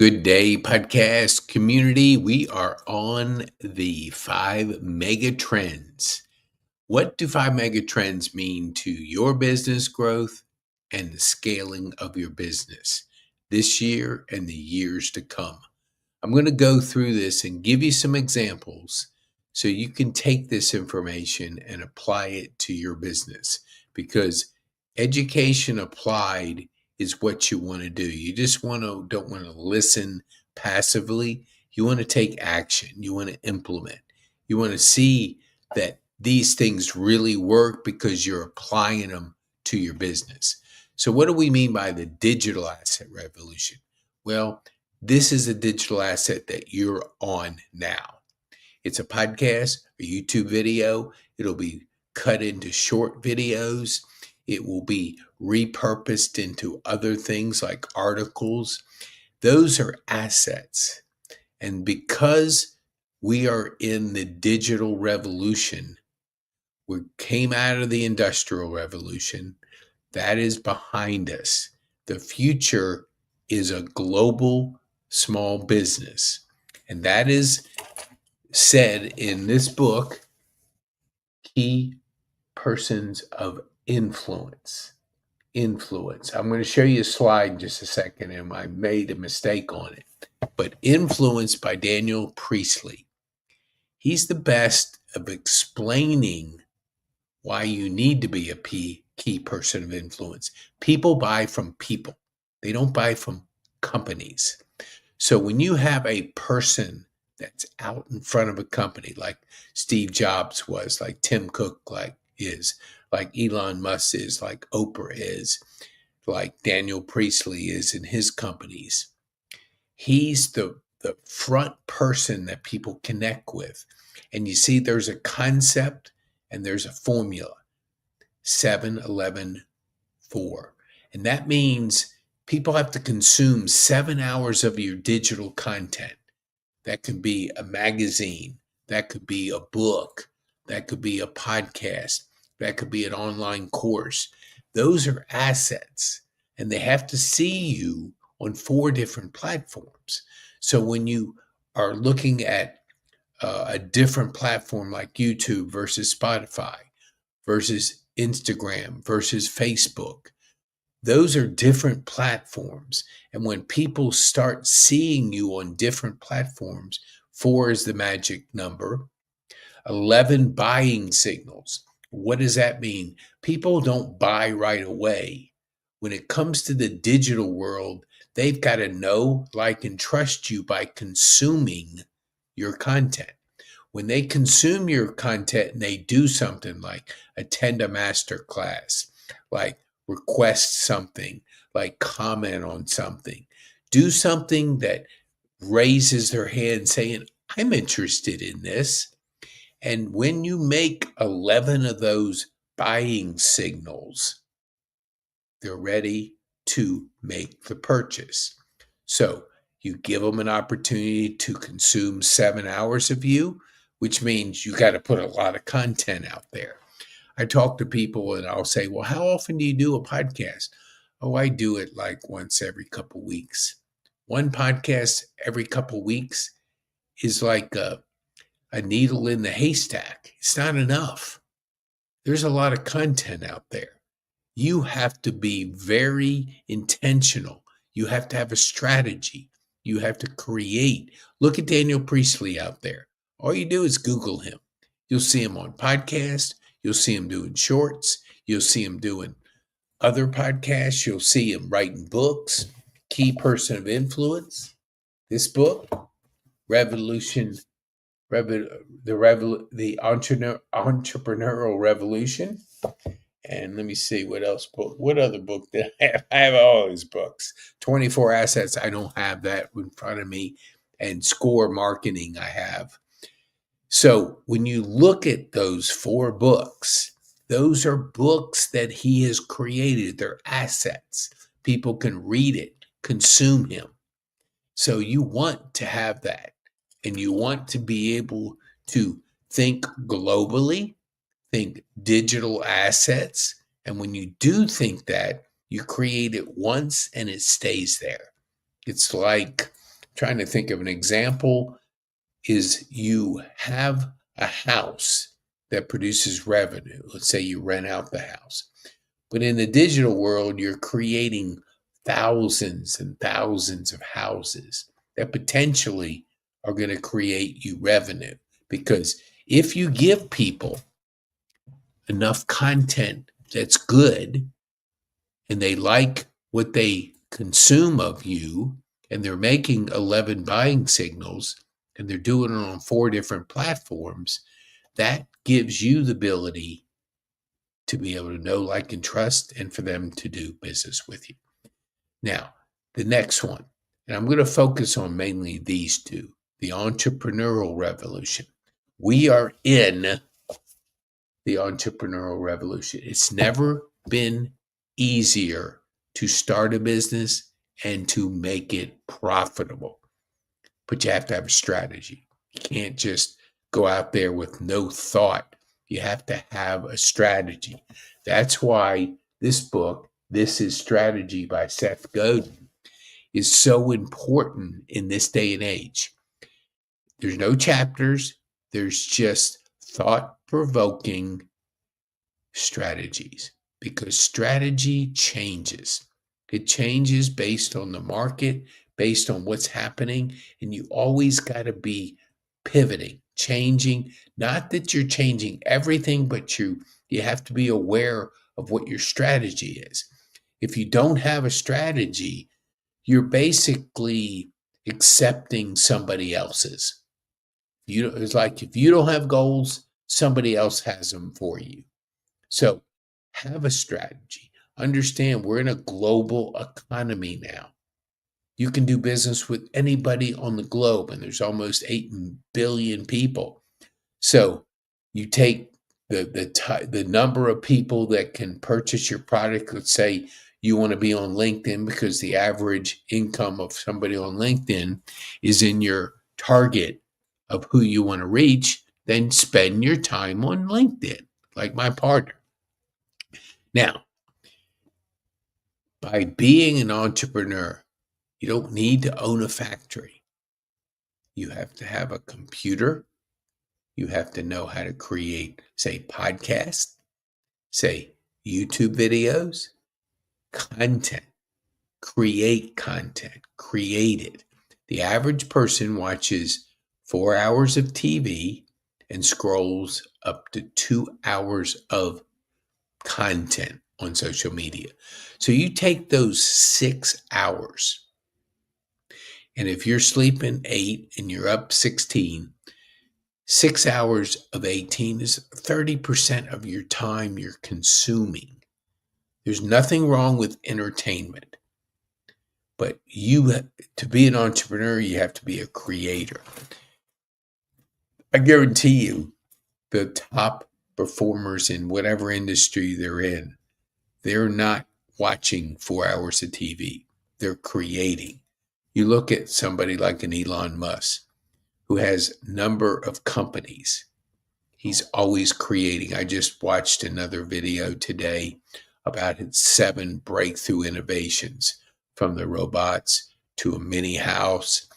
Good day, podcast community. We are on the five mega trends. What do five mega trends mean to your business growth and the scaling of your business this year and the years to come? I'm going to go through this and give you some examples so you can take this information and apply it to your business because education applied is what you want to do. You just don't want to listen passively. You want to take action. You want to implement. You want to see that these things really work because you're applying them to your business. So what do we mean by the digital asset revolution? Well, this is a digital asset that you're on now. It's a podcast, a YouTube video. It'll be cut into short videos. It will be repurposed into other things like articles. Those are assets. And because we are in the digital revolution, we came out of the industrial revolution. That is behind us. The future is a global small business. And that is said in this book, Key Persons of Influence. Influence. I'm going to show you a slide in just a second, and I made a mistake on it. But Influence by Daniel Priestley. He's the best of explaining why you need to be a key person of influence. People buy from people. They don't buy from companies. So when you have a person that's out in front of a company like Steve Jobs was, like Tim Cook like Elon Musk is, like Oprah is, like Daniel Priestley is in his companies, he's the front person that people connect with. And you see there's a concept and there's a formula, 7-11-4. And that means people have to consume 7 hours of your digital content. That could be a magazine, that could be a book, that could be a podcast, that could be an online course. Those are assets, and they have to see you on 4 different platforms. So when you are looking at a different platform like YouTube versus Spotify versus Instagram versus Facebook, those are different platforms. And when people start seeing you on different platforms, 4 is the magic number, 11 buying signals. What does that mean? People don't buy right away. When it comes to the digital world, they've got to know, like, and trust you by consuming your content. When they consume your content and they do something like attend a master class, like request something, like comment on something, do something that raises their hand saying, I'm interested in this. And when you make 11 of those buying signals, they're ready to make the purchase. So you give them an opportunity to consume 7 hours of you, which means you got to put a lot of content out there. I talk to people and I'll say, well, how often do you do a podcast? Oh, I do it like once every couple weeks. One podcast every couple weeks is like a needle in the haystack. It's not enough. There's a lot of content out there. You have to be very intentional. You have to have a strategy. You have to create. Look at Daniel Priestley out there. All you do is Google him. You'll see him on podcasts. You'll see him doing shorts. You'll see him doing other podcasts. You'll see him writing books. Key Person of Influence. This book, Revolution, the Entrepreneurial Revolution. And let me see what else book. What other book did I have? I have all these books. 24 Assets. I don't have that in front of me. And Score Marketing I have. So when you look at those 4 books, those are books that he has created. They're assets. People can read it, consume him. So you want to have that. And you want to be able to think globally, think digital assets. And when you do think that, you create it once and it stays there. It's like trying to think of an example is you have a house that produces revenue. Let's say you rent out the house. But in the digital world, you're creating thousands and thousands of houses that potentially are going to create you revenue. Because if you give people enough content that's good and they like what they consume of you, and they're making 11 buying signals and they're doing it on 4 different platforms, that gives you the ability to be able to know, like, and trust, and for them to do business with you. Now, the next one, and I'm going to focus on mainly these two, the entrepreneurial revolution. We are in the entrepreneurial revolution. It's never been easier to start a business and to make it profitable. But you have to have a strategy. You can't just go out there with no thought. You have to have a strategy. That's why this book, This is Strategy by Seth Godin, is so important in this day and age. There's no chapters. There's just thought-provoking strategies, because strategy changes. It changes based on the market, based on what's happening, and you always got to be pivoting, changing. Not that you're changing everything, but you have to be aware of what your strategy is. If you don't have a strategy, you're basically accepting somebody else's. It's like if you don't have goals, somebody else has them for you. So have a strategy. Understand we're in a global economy now. You can do business with anybody on the globe, and there's almost 8 billion people. So you take the number of people that can purchase your product. Let's say you want to be on LinkedIn because the average income of somebody on LinkedIn is in your target of who you want to reach. Then spend your time on LinkedIn, like my partner. Now, by being an entrepreneur, you don't need to own a factory. You have to have a computer. You have to know how to create, say, podcasts, say, YouTube videos, content. Create content. Create it. The average person watches 4 hours of TV and scrolls up to 2 hours of content on social media. So you take those 6 hours, and if you're sleeping 8 and you're up 16, 6 hours of 18 is 30% of your time you're consuming. There's nothing wrong with entertainment, but to be an entrepreneur, you have to be a creator. I guarantee you, the top performers in whatever industry they're not watching 4 hours of TV. They're creating. You look at somebody like an Elon Musk, who has a number of companies. He's always creating. I just watched another video today about his 7 breakthrough innovations, from the robots to a mini house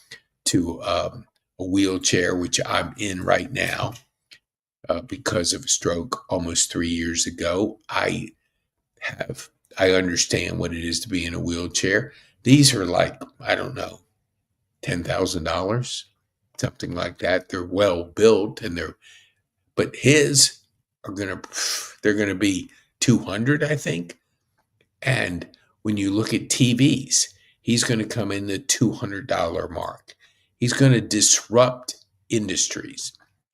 to a wheelchair, which I'm in right now because of a stroke almost 3 years ago. I understand what it is to be in a wheelchair. These are like, I don't know, $10,000, something like that. They're well built, but his they're gonna be 200, I think. And when you look at TVs, he's going to come in the $200 mark. He's going to disrupt industries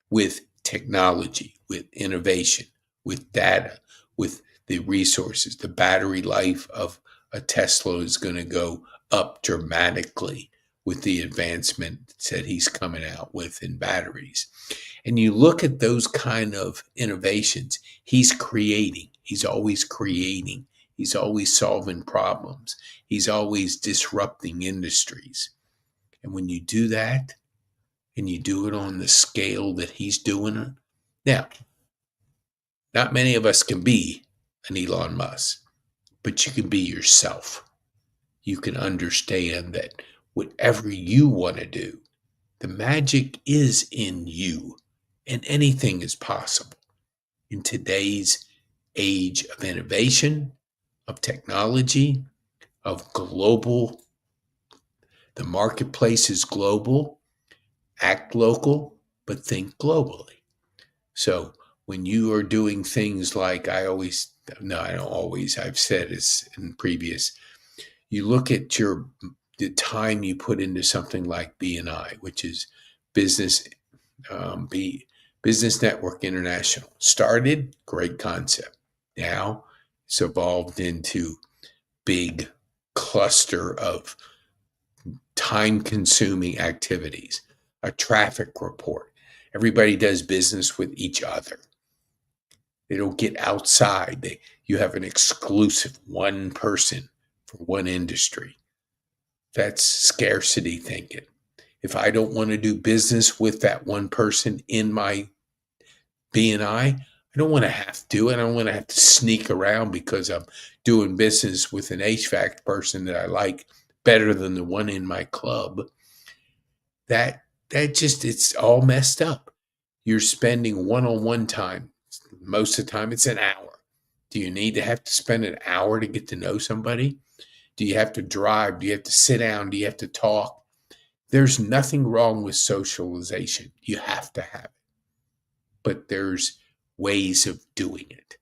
with technology, with innovation, with data, with the resources. The battery life of a Tesla is going to go up dramatically with the advancements that he's coming out with in batteries. And you look at those kind of innovations, he's creating. He's always creating. He's always solving problems. He's always disrupting industries. And when you do that, and you do it on the scale that he's doing it, now, not many of us can be an Elon Musk, but you can be yourself. You can understand that whatever you want to do. The magic is in you, and anything is possible. In today's age of innovation, of technology, of global, the marketplace is global. Act local, but think globally. So when you are doing things like I don't always, I've said this in previous, you look at the time you put into something like BNI, which is business, B Business Network International. Started, great concept. Now it's evolved into big cluster of time consuming activities, a traffic report. Everybody does business with each other. They don't get outside. You have an exclusive one person for one industry. That's scarcity thinking. If I don't want to do business with that one person in my BNI, I don't want to have to. I don't want to have to sneak around because I'm doing business with an HVAC person that I like better than the one in my club. It's all messed up. You're spending one-on-one time. Most of the time it's an hour. Do you need to have to spend an hour to get to know somebody? Do you have to drive? Do you have to sit down? Do you have to talk? There's nothing wrong with socialization. You have to have it. But there's ways of doing it.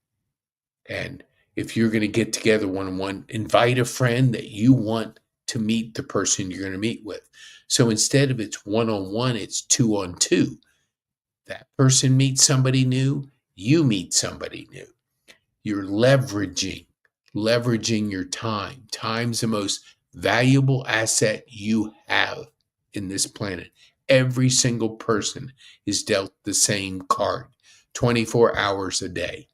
And if you're going to get together one-on-one, invite a friend that you want to meet the person you're going to meet with. So instead of it's one-on-one, it's two-on-two. That person meets somebody new, you meet somebody new. You're leveraging your time. Time's the most valuable asset you have in this planet. Every single person is dealt the same card, 24 hours a day.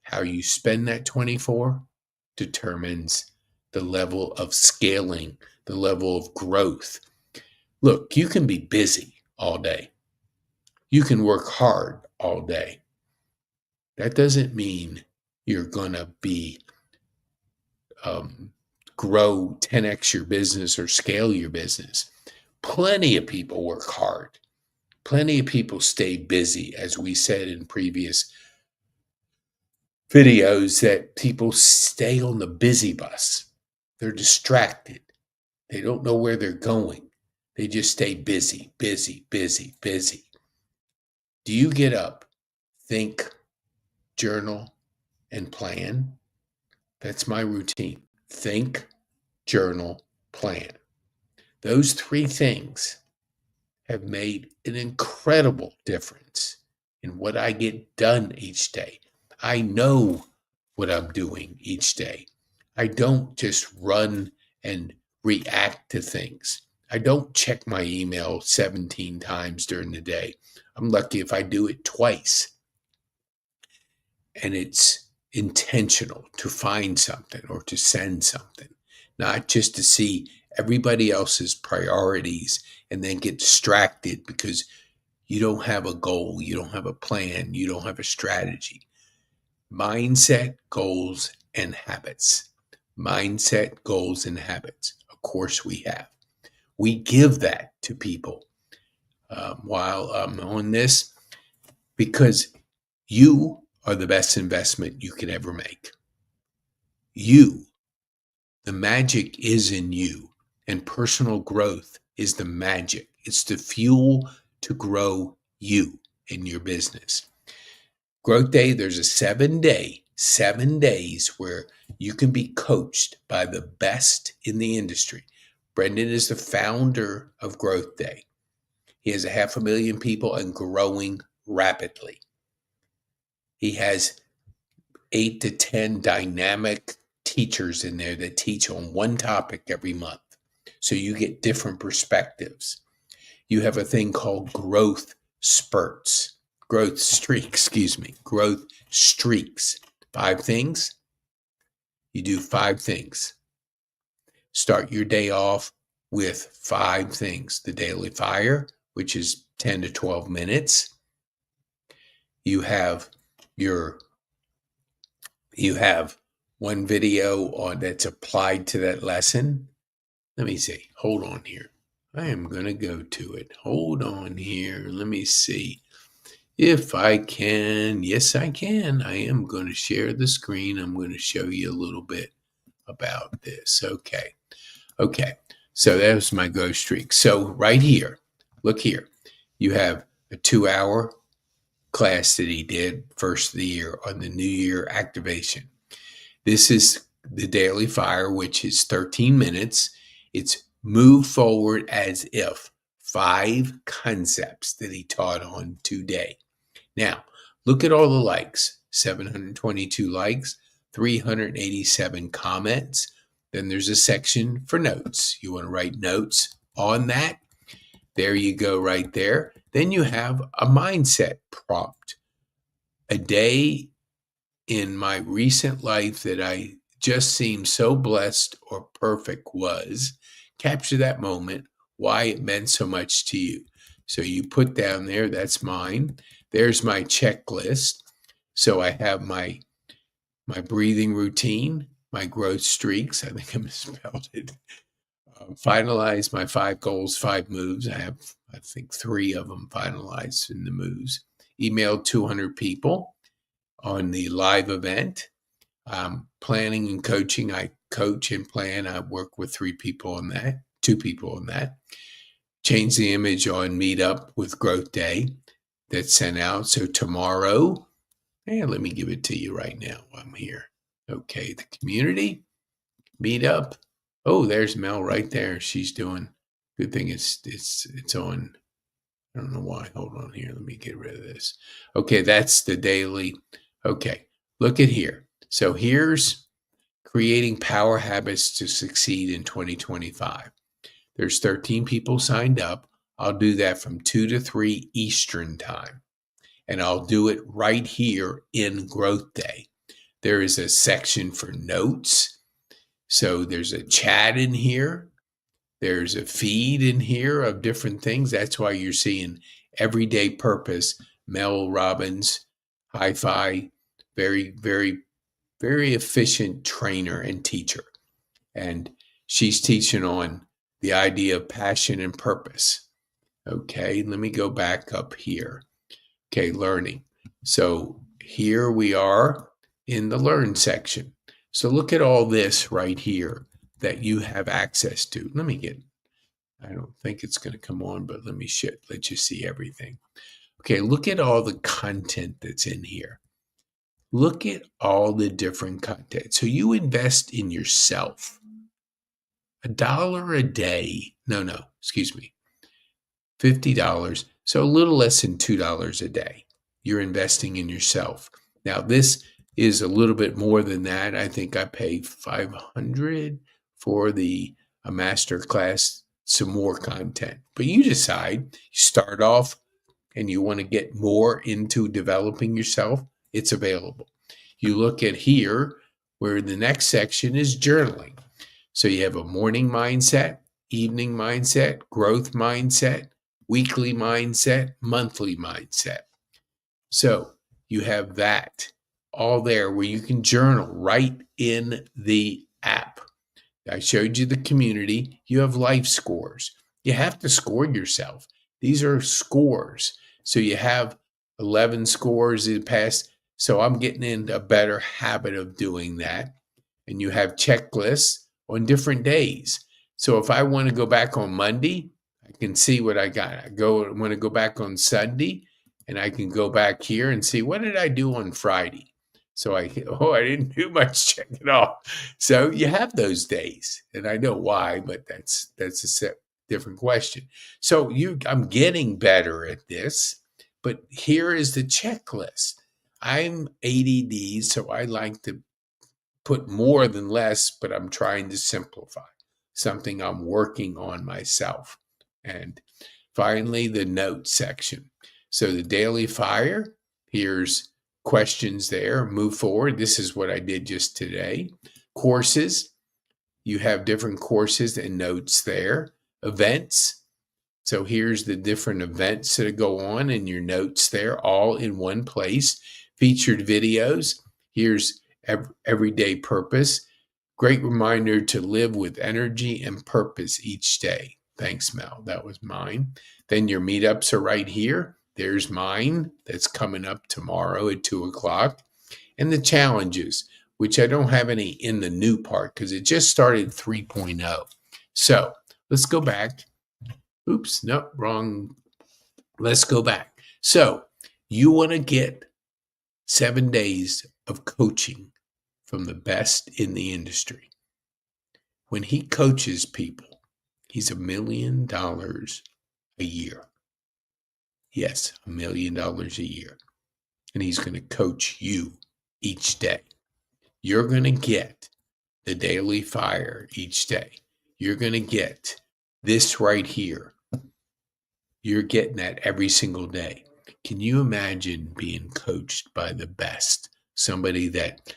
How you spend that 24 determines the level of scaling, the level of growth. Look, you can be busy all day. You can work hard all day. That doesn't mean you're going to grow 10x your business or scale your business. Plenty of people work hard. Plenty of people stay busy, as we said in previous videos, that people stay on the busy bus. They're distracted. They don't know where they're going. They just stay busy, busy, busy, busy. Do you get up, think, journal, and plan? That's my routine. Think, journal, plan. Those three things have made an incredible difference in what I get done each day. I know what I'm doing each day. I don't just run and react to things. I don't check my email 17 times during the day. I'm lucky if I do it twice. And it's intentional to find something or to send something, not just to see everybody else's priorities and then get distracted because you don't have a goal, you don't have a plan, you don't have a strategy. Mindset, goals, and habits. Mindset, goals, and habits. Of course, we have. We give that to people while I'm on this because you are the best investment you can ever make. You, the magic is in you, and personal growth is the magic. It's the fuel to grow you in your business. Growth Day, there's a 7 days where you can be coached by the best in the industry. Brendan is the founder of Growth Day. He has 500,000 people and growing rapidly. He has 8 to 10 dynamic teachers in there that teach on one topic every month. So you get different perspectives. You have a thing called growth streaks. 5 things. You do 5 things. Start your day off with 5 things. The Daily Fire, which is 10 to 12 minutes. You have one video on that's applied to that lesson. Let me see. Hold on here. I am going to go to it. Hold on here. Let me see if I can. Yes, I can. I am going to share the screen. I'm going to show you a little bit about this. Okay. Okay. So that was my Go Streak. So right here, look here. You have a 2-hour class that he did first of the year on the New Year activation. This is the Daily Fire, which is 13 minutes. It's move forward as if 5 concepts that he taught on today. Now, look at all the likes, 722 likes, 387 comments. Then there's a section for notes. You want to write notes on that. There you go right there. Then you have a mindset prompt. A day in my recent life that I just seemed so blessed or perfect was, capture that moment, why it meant so much to you. So you put down there, that's mine. There's my checklist. So I have my breathing routine, my growth streaks. I think I misspelled it. Finalize my 5 goals, 5 moves. I have, I think, 3 of them finalized in the moves. Emailed 200 people on the live event. Planning and coaching. I coach and plan. I work with 3 people on that, 2 people on that. Change the image on Meetup with Growth Day that's sent out. So tomorrow, let me give it to you right now while I'm here. Okay, the community, Meetup. Oh, there's Mel right there. She's doing, good thing it's on. I don't know why. Hold on here. Let me get rid of this. Okay, that's the daily. Okay, look at here. So here's creating power habits to succeed in 2025. There's 13 people signed up. I'll do that from 2 to 3 Eastern time. And I'll do it right here in Growth Day. There is a section for notes. So there's a chat in here. There's a feed in here of different things. That's why you're seeing Everyday Purpose, Mel Robbins, Hi-Fi, very, very, very efficient trainer and teacher. And she's teaching on the idea of passion and purpose. Okay, let me go back up here. Okay, learning. So here we are in the learn section. So look at all this right here that you have access to. Let me get, I don't think it's going to come on, but let you see everything. Okay, look at all the content that's in here. Look at all the different content. So you invest in yourself. $1 a day. Excuse me. $50. So a little less than $2 a day. You're investing in yourself. Now this is a little bit more than that. I think I pay $500 for a master class, some more content. But you decide, you start off and you want to get more into developing yourself, it's available. You look at here where the next section is journaling. So you have a morning mindset, evening mindset, growth mindset, weekly mindset, monthly mindset. So you have that all there where you can journal right in the app. I showed you the community. You have life scores. You have to score yourself. These are scores. So you have 11 scores in the past. So I'm getting into a better habit of doing that. And you have checklists on different days. So if I want to go back on Monday, I can see what I got. I want to go back on Sunday, and I can go back here and see what did I do on Friday. So I didn't do much check at all. So you have those days, and I know why, but that's a different question. So I'm getting better at this, but here is the checklist. I'm ADD, so I like to put more than less, but I'm trying to simplify, something I'm working on myself. And finally, the notes section. So the Daily Fire, here's questions there, move forward. This is what I did just today. Courses, you have different courses and notes there. Events, so here's the different events that go on and your notes there, all in one place. Featured videos, here's Everyday Purpose. Great reminder to live with energy and purpose each day. Thanks, Mel. That was mine. Then your meetups are right here. There's mine that's coming up tomorrow at 2:00. And the challenges, which I don't have any in the new part because it just started 3.0. So let's go back. Oops, no, wrong. Let's go back. So you want to get 7 days of coaching from the best in the industry. When he coaches people, he's $1 million a year. Yes, $1 million a year. And he's going to coach you each day. You're going to get the daily fire each day. You're going to get this right here. You're getting that every single day. Can you imagine being coached by the best? Somebody that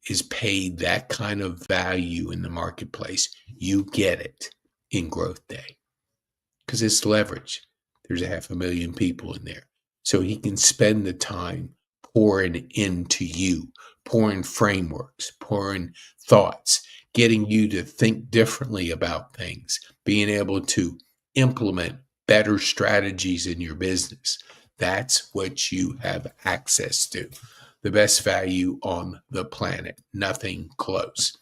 is paid that kind of value in the marketplace. You get it in Growth Day because it's leverage. There's 500,000 people in there. So he can spend the time pouring into you, pouring frameworks, pouring thoughts, getting you to think differently about things, being able to implement better strategies in your business. That's what you have access to. The best value on the planet. Nothing close.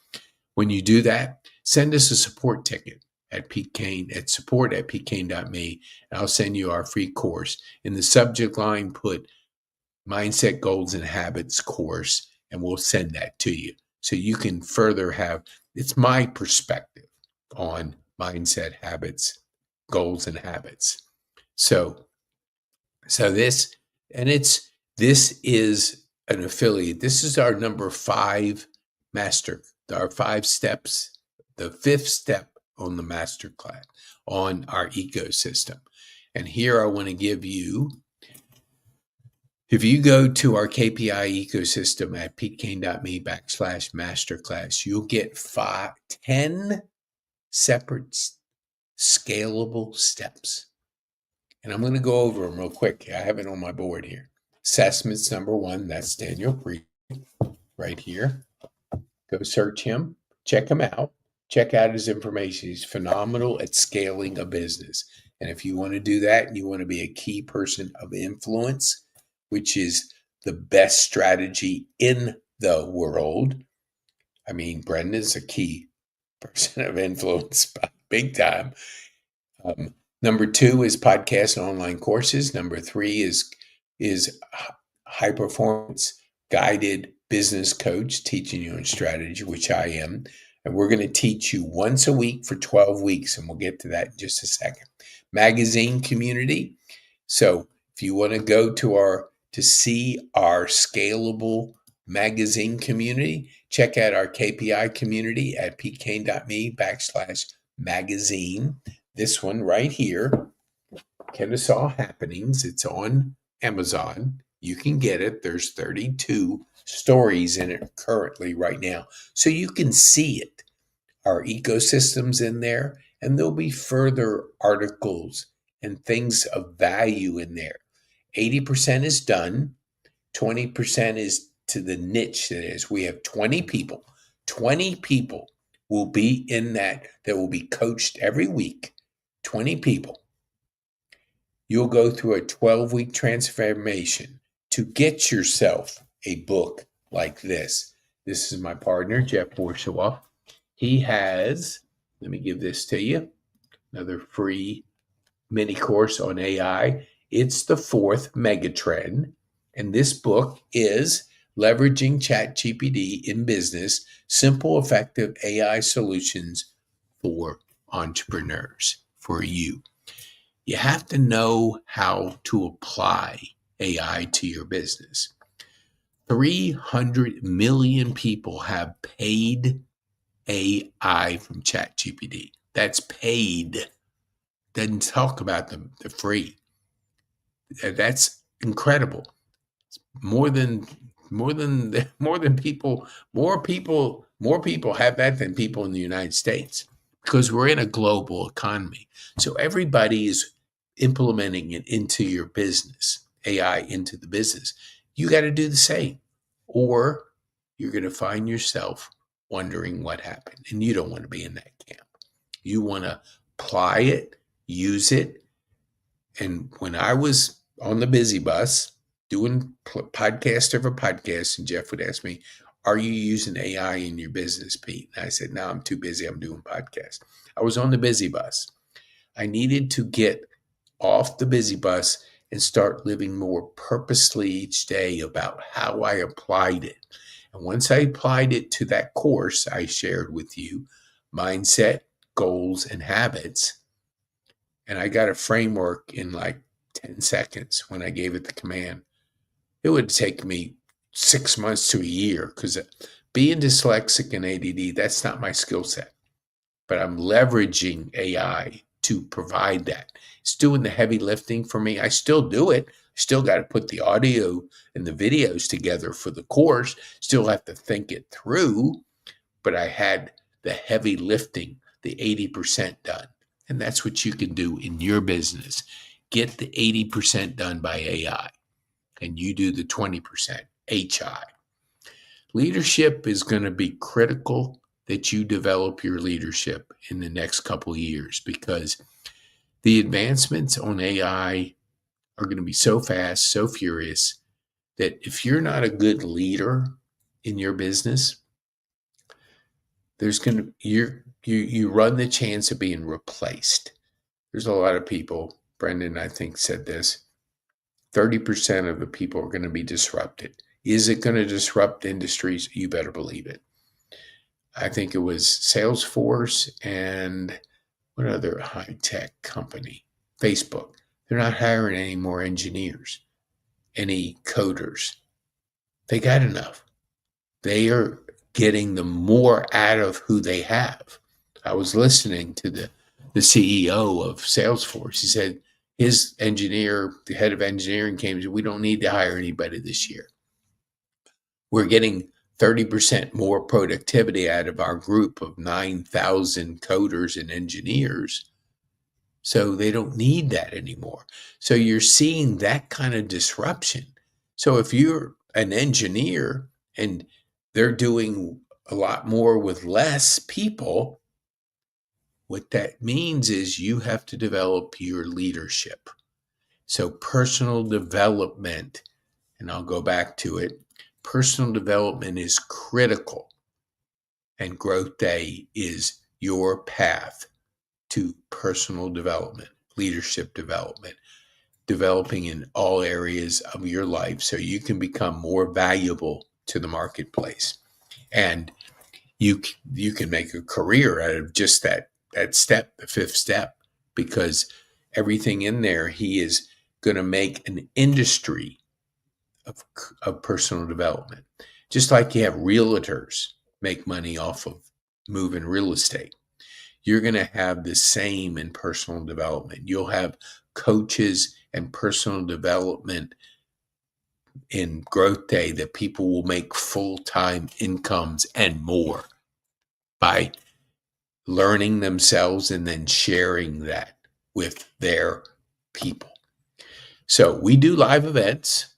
When you do that, send us a support ticket at Pete Kane at support@petekane.me, and I'll send you our free course. In the subject line, put Mindset Goals and Habits course, and we'll send that to you. So you can further have, it's my perspective on mindset, habits, goals, and habits. So this is an affiliate. This is our number 5 master, our 5 steps, the 5th step on the masterclass on our ecosystem. And here I want to give you, if you go to our KPI ecosystem at petekane.me/masterclass, you'll get 10 separate scalable steps. And I'm going to go over them real quick. I have it on my board here. Assessments number 1, that's Daniel Priest right here. Go search him, check him out, check out his information. He's phenomenal at scaling a business. And if you want to do that and you want to be a key person of influence, which is the best strategy in the world. I mean, Brendan's a key person of influence, big time. Number 2 is podcast and online courses. Number 3 is high performance guided business coach teaching you on strategy, which I am. And we're going to teach you once a week for 12 weeks. And we'll get to that in just a second. Magazine community. So if you want to go to see our scalable magazine community, check out our KPI community at petekane.me/magazine. This one right here, Kennesaw Happenings. It's on Amazon. You can get it. There's 32 stories in it currently right now. So you can see it. Our ecosystem's in there, and there'll be further articles and things of value in there. 80% is done. 20% is to the niche that is. We have 20 people. 20 people will be in that will be coached every week. 20 people. You'll go through a 12-week transformation to get yourself a book like this. This is my partner, Jeff Bourgeois. He has, let me give this to you, another free mini course on AI. It's the 4th megatrend. And this book is Leveraging ChatGPT in Business, Simple, Effective AI Solutions for Entrepreneurs, for you. You have to know how to apply AI to your business. 300 million people have paid AI from ChatGPT. That's paid. Doesn't talk about the free. That's incredible. More people have that than people in the United States, because we're in a global economy. So everybody is implementing it into your business, AI into the business. You got to do the same, or you're going to find yourself wondering what happened. And you don't want to be in that camp. You want to apply it, use it. And when I was on the busy bus doing podcast over podcast, and Jeff would ask me, are you using AI in your business, Pete? And I said, no, I'm too busy. I'm doing podcasts. I was on the busy bus. I needed to get off the busy bus and start living more purposely each day about how I applied it. And once I applied it to that course I shared with you, mindset, goals, and habits, and I got a framework in like 10 seconds when I gave it the command. It would take me 6 months to a year because being dyslexic and ADD, that's not my skill set. But I'm leveraging AI to provide that. It's doing the heavy lifting for me. I still do it. I still got to put the audio and the videos together for the course. Still have to think it through. But I had the heavy lifting, the 80% done. And that's what you can do in your business. Get the 80% done by AI, and you do the 20% HI. Leadership is going to be critical that you develop your leadership in the next couple of years, because the advancements on AI are going to be so fast, so furious, that if you're not a good leader in your business, there's going to you run the chance of being replaced. There's a lot of people, Brendan, I think, said this, 30% of the people are going to be disrupted. Is it going to disrupt industries? You better believe it. I think it was Salesforce and what other high-tech company? Facebook. They're not hiring any more engineers, any coders. They got enough. They are getting the more out of who they have. I was listening to the CEO of Salesforce. He said his engineer, the head of engineering, came and said, we don't need to hire anybody this year. We're getting 30% more productivity out of our group of 9,000 coders and engineers. So they don't need that anymore. So you're seeing that kind of disruption. So if you're an engineer and they're doing a lot more with less people, what that means is you have to develop your leadership. So personal development, and I'll go back to it, personal development is critical. And Growth Day is your path to personal development, leadership development, developing in all areas of your life so you can become more valuable to the marketplace. And you can make a career out of just that step, the fifth step, because everything in there, he is going to make an industry of personal development. Just like you have realtors make money off of moving real estate. You're going to have the same in personal development. You'll have coaches and personal development in Growth Day that people will make full-time incomes and more by learning themselves and then sharing that with their people. So we do live events.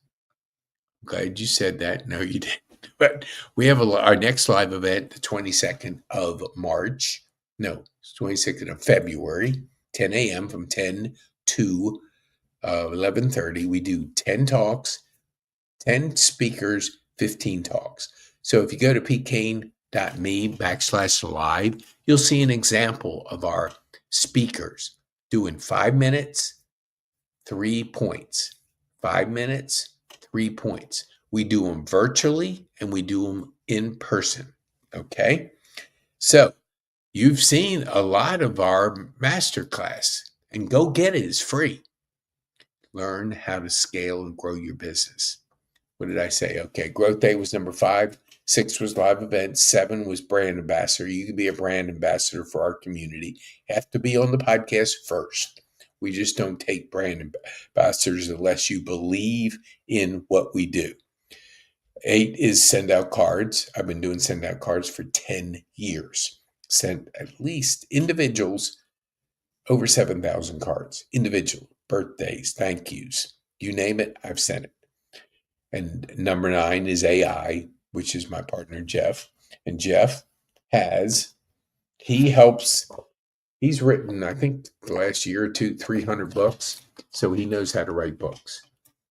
Glad you said that. No, you didn't. But we have our next live event, the 22nd of March. No, it's 22nd of February, 10 a.m. from 10 to 11:30. We do 10 talks, 10 speakers, 15 talks. So if you go to petekane.me/live, you'll see an example of our speakers doing 5 minutes, 3 points, 5 minutes, 3 points. We do them virtually and we do them in person. Okay. So you've seen a lot of our masterclass, and go get it. It's free. Learn how to scale and grow your business. What did I say? Okay. Growth Day was number 5. 6 was live event. 7 was brand ambassador. You can be a brand ambassador for our community. You have to be on the podcast first. We just don't take brand ambassadors unless you believe in what we do. 8 is send out cards. I've been doing send out cards for 10 years. Sent at least individuals over 7,000 cards. Individual, birthdays, thank yous. You name it, I've sent it. And number 9 is AI. which is my partner, Jeff. And Jeff he's written, I think the last year or two, 300 books. So he knows how to write books.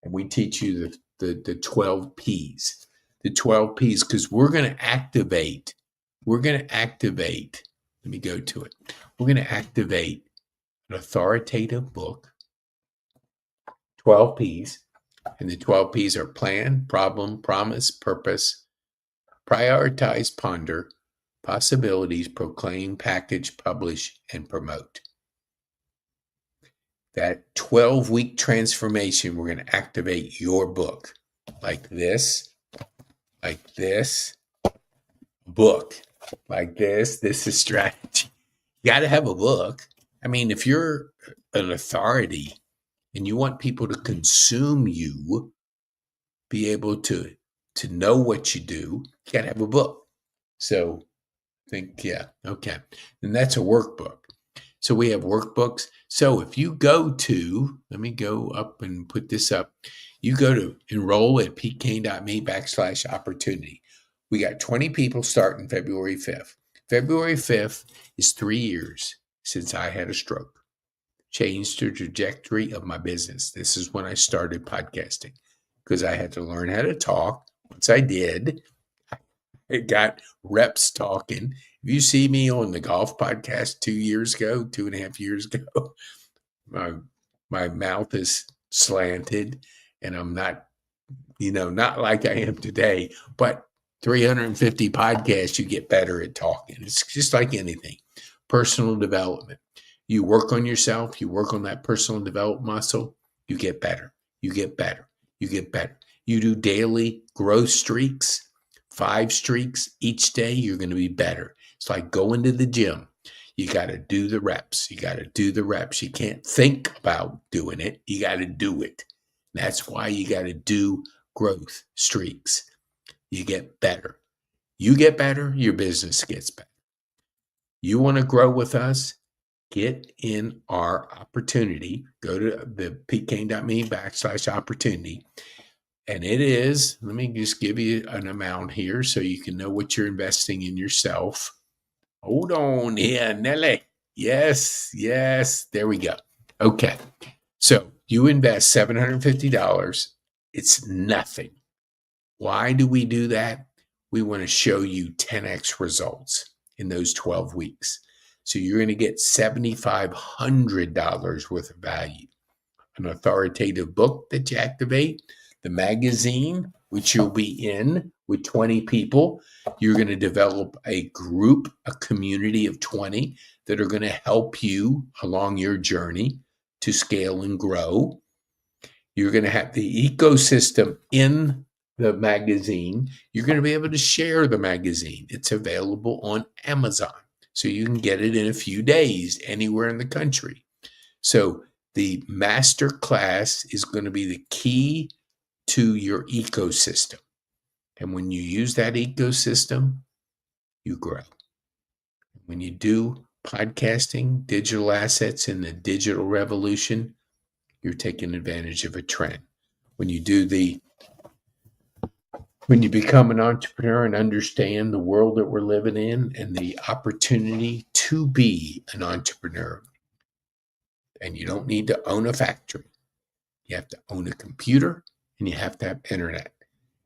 And we teach you the 12 P's. The 12 P's, because we're going to activate, let me go to it. We're going to activate an authoritative book, 12 P's. And the 12 P's are plan, problem, promise, purpose, prioritize, ponder, possibilities, proclaim, package, publish, and promote. That 12-week transformation, we're going to activate your book like this, book like this. This is strategy. You got to have a book. I mean, if you're an authority and you want people to consume you, be able to know what you do, you got to have a book. So okay. And that's a workbook. So we have workbooks. So if you go to, let me go up and put this up. You go to enroll at petekane.me/opportunity. We got 20 people starting February 5th. February 5th is 3 years since I had a stroke. Changed the trajectory of my business. This is when I started podcasting because I had to learn how to talk. Once I did, I got reps talking. If you see me on the golf podcast 2.5 years ago, my mouth is slanted and I'm not, not like I am today, but 350 podcasts, you get better at talking. It's just like anything. Personal development. You work on yourself, you work on that personal development muscle, you get better. You get better. You get better. You do daily growth streaks, 5 streaks each day, you're going to be better. It's like going to the gym. You got to do the reps. You got to do the reps. You can't think about doing it. You got to do it. That's why you got to do growth streaks. You get better. You get better, your business gets better. You want to grow with us? Get in our opportunity. Go to the petekane.me/opportunity. And it is, let me just give you an amount here so you can know what you're investing in yourself. Hold on here, Nelly. Yes. There we go. Okay. So you invest $750. It's nothing. Why do we do that? We want to show you 10x results in those 12 weeks. So you're going to get $7,500 worth of value. An authoritative book that you activate, the magazine, which you'll be in with 20 people. You're going to develop a group, a community of 20 that are going to help you along your journey to scale and grow. You're going to have the ecosystem in the magazine. You're going to be able to share the magazine. It's available on Amazon. So you can get it in a few days anywhere in the country. So the master class is going to be the key to your ecosystem. And when you use that ecosystem, you grow. When you do podcasting, digital assets in the digital revolution, you're taking advantage of a trend. When you become an entrepreneur and understand the world that we're living in and the opportunity to be an entrepreneur, and you don't need to own a factory. You have to own a computer and you have to have internet.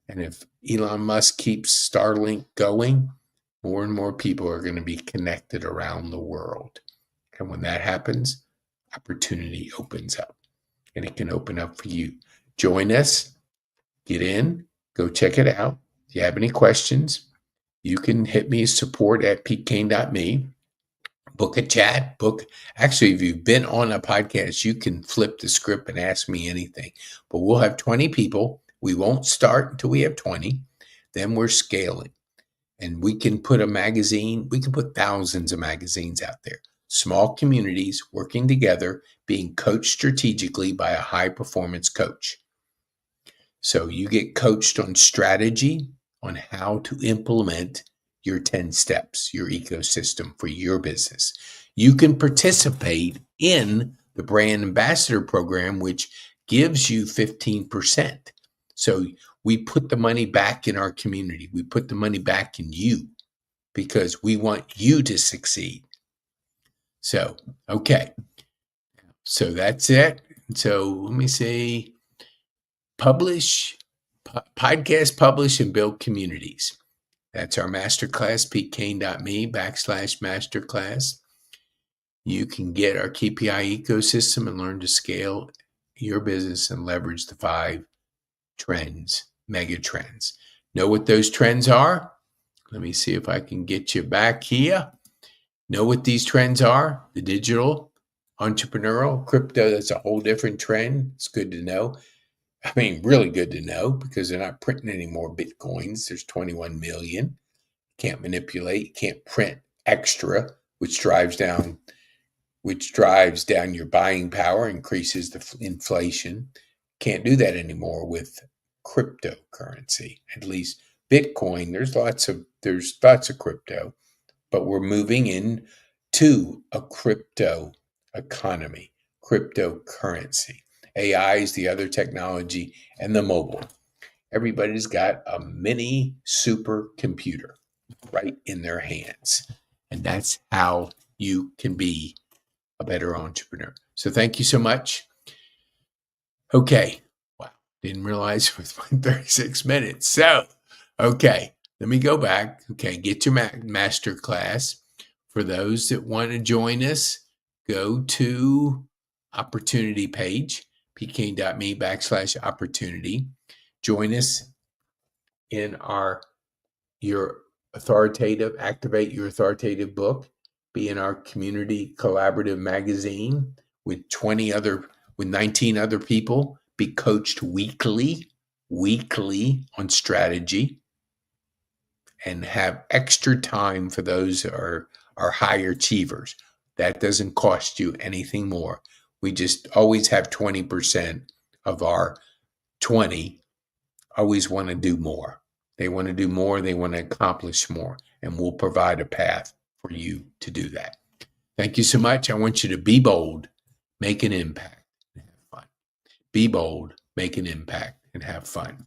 And if Elon Musk keeps Starlink going, more and more people are going to be connected around the world. And when that happens, opportunity opens up. And it can open up for you. Join us. Get in. Go check it out. If you have any questions, you can hit me support@petekane.me. Book a chat. Actually, if you've been on a podcast, you can flip the script and ask me anything. But we'll have 20 people. We won't start until we have 20. Then we're scaling. And we can put a magazine, we can put thousands of magazines out there. Small communities working together, being coached strategically by a high-performance coach. So you get coached on strategy, on how to implement your 10 steps, your ecosystem for your business. You can participate in the Brand Ambassador Program, which gives you 15%. So we put the money back in our community. We put the money back in you because we want you to succeed. So, okay. So that's it. So let me see. Podcast, publish, and build communities. That's our masterclass, petekane.me/masterclass. You can get our KPI ecosystem and learn to scale your business and leverage the 5 trends, mega trends. Know what those trends are? Let me see if I can get you back here. Know what these trends are? The digital, entrepreneurial, crypto, that's a whole different trend. It's good to know. I mean, really good to know because they're not printing any more Bitcoins. There's 21 million. Can't manipulate, can't print extra, which drives down your buying power, increases the inflation. Can't do that anymore with cryptocurrency. At least Bitcoin, there's lots of crypto, but we're moving in to a crypto economy, cryptocurrency. AI is the other technology, and the mobile. Everybody's got a mini supercomputer right in their hands. And that's how you can be a better entrepreneur. So thank you so much. Okay. Wow. Didn't realize it was 36 minutes. So, okay. Let me go back. Okay. Get your master class. For those that want to join us, go to opportunity page, petekane.me/opportunity. Join us in your activate your authoritative book, be in our community collaborative magazine with 19 other people, be coached weekly on strategy, and have extra time for those that are high achievers. That doesn't cost you anything more. We just always have 20% of our 20 always want to do more. They want to do more. They want to accomplish more. And we'll provide a path for you to do that. Thank you so much. I want you to be bold, make an impact, and have fun. Be bold, make an impact, and have fun.